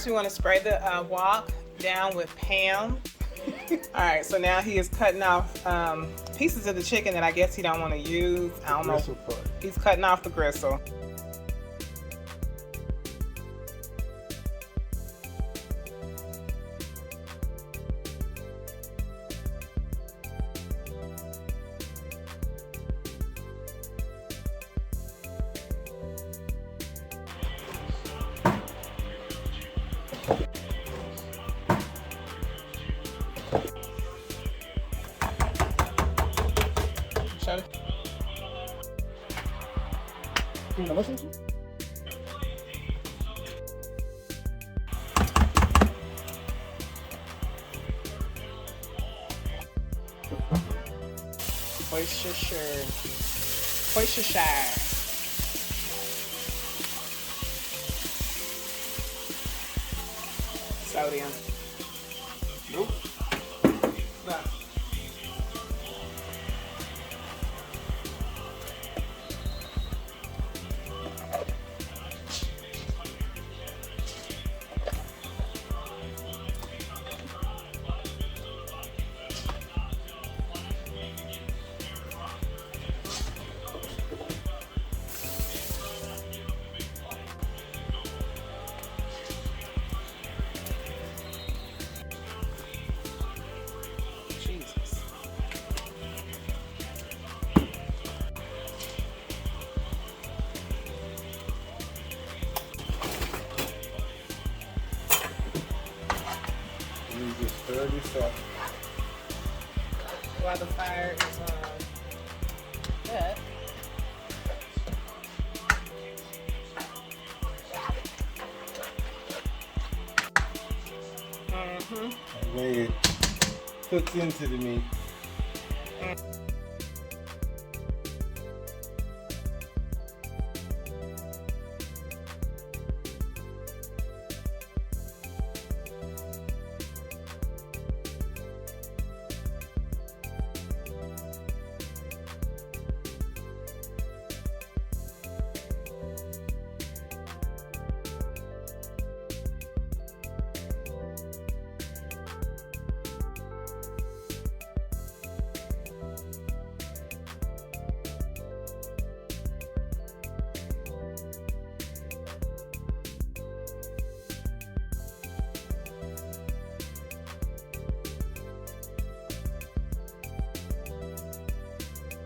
First, we want to spray the wok down with Pam. All right, so now he is cutting off pieces of the chicken that I guess he don't want to use. I don't know. He's cutting off the gristle. Worcestershire. Sodium. Nope. No. Stir this up. While the fire is on. Good. That way it cooks into the meat.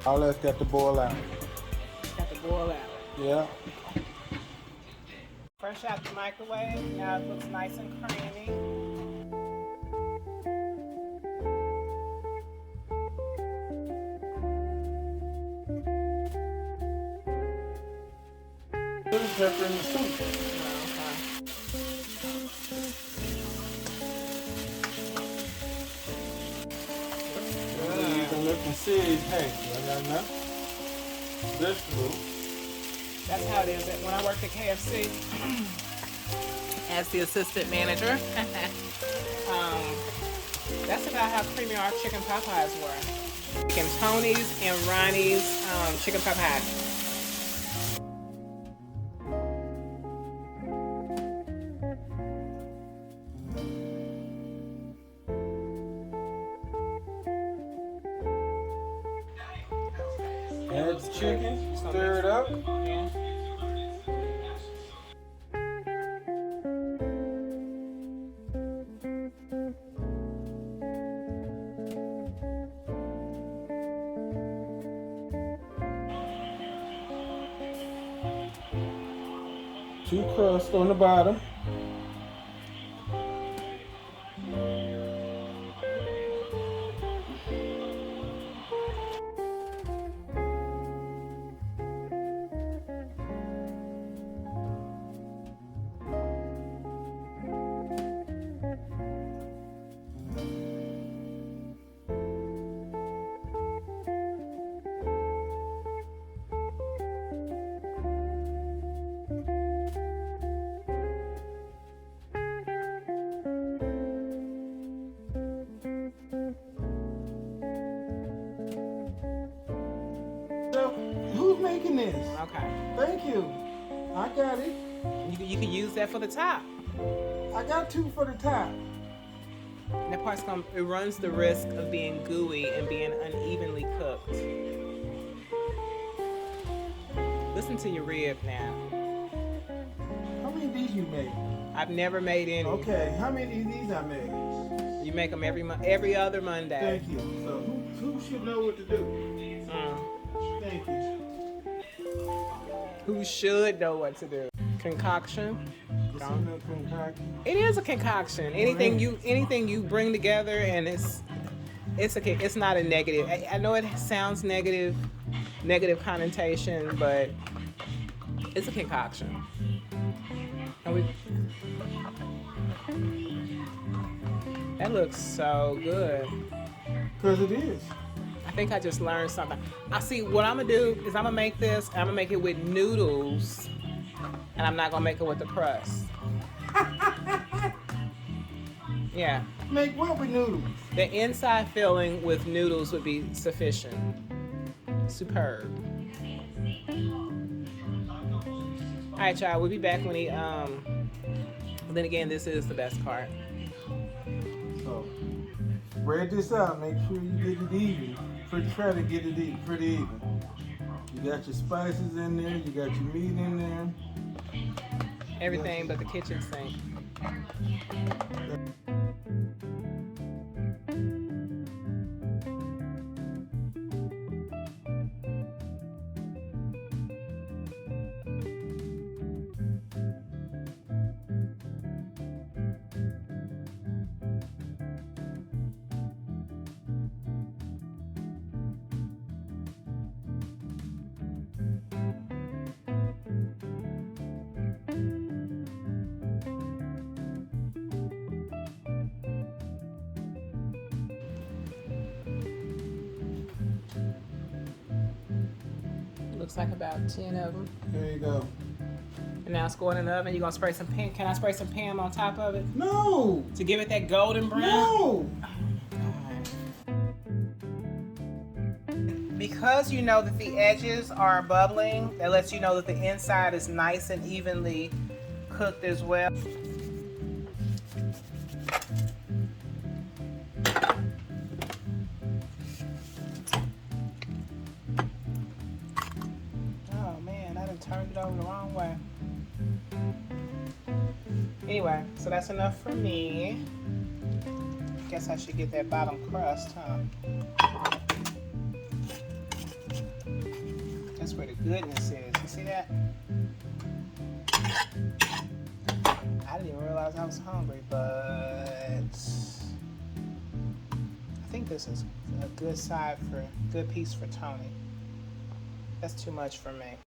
All that's got to boil out. Got to boil out. Yeah. Fresh out the microwave. Now it looks nice and creamy. Put the pepper in the soup. You can look and see, hey, I got enough vegetable. That's how it is. When I worked at KFC as the assistant manager, that's about how creamy our chicken pot pies were. Chicken Tony's and Ronnie's chicken pot pie. Add the chicken, stir it up. Yeah. Two crusts on the bottom. Who's making this? Okay. Thank you. I got it. You can use that for the top. I got 2 for the top. And that part's it runs the risk of being gooey and being unevenly cooked. Listen to your rib now. How many of these you make? I've never made any. Okay, how many of these I make? You make them every other Monday. Thank you. So who should know what to do? Thank you. Who should know what to do? Concoction. It's in the concoction. It is a concoction. Anything you bring together, and it's not a negative. I know it sounds negative connotation, but it's a concoction. That looks so good. Because it is. I think I just learned something. I see what I'm gonna do is I'm gonna make this. I'm gonna make it with noodles, and I'm not gonna make it with the crust. Yeah. Make what with noodles? The inside filling with noodles would be sufficient. Superb. All right, y'all. We'll be back when he. Then again, this is the best part. So, spread this out. Make sure you get it even. Try to get it pretty even. You got your spices in there. You got your meat in there. Everything but the kitchen sink. Looks like about 10 of them. There you go. And now it's going in the oven. You're gonna spray some Pam. Can I spray some Pam on top of it? No! To give it that golden brown? No! Because you know that the edges are bubbling, that lets you know that the inside is nice and evenly cooked as well. Oh man, I done turned it over the wrong way. Anyway, so that's enough for me. Guess I should get that bottom crust, huh? That's where the goodness is. You see that? I didn't even realize I was hungry, but I think this is a good piece for Tony. That's too much for me.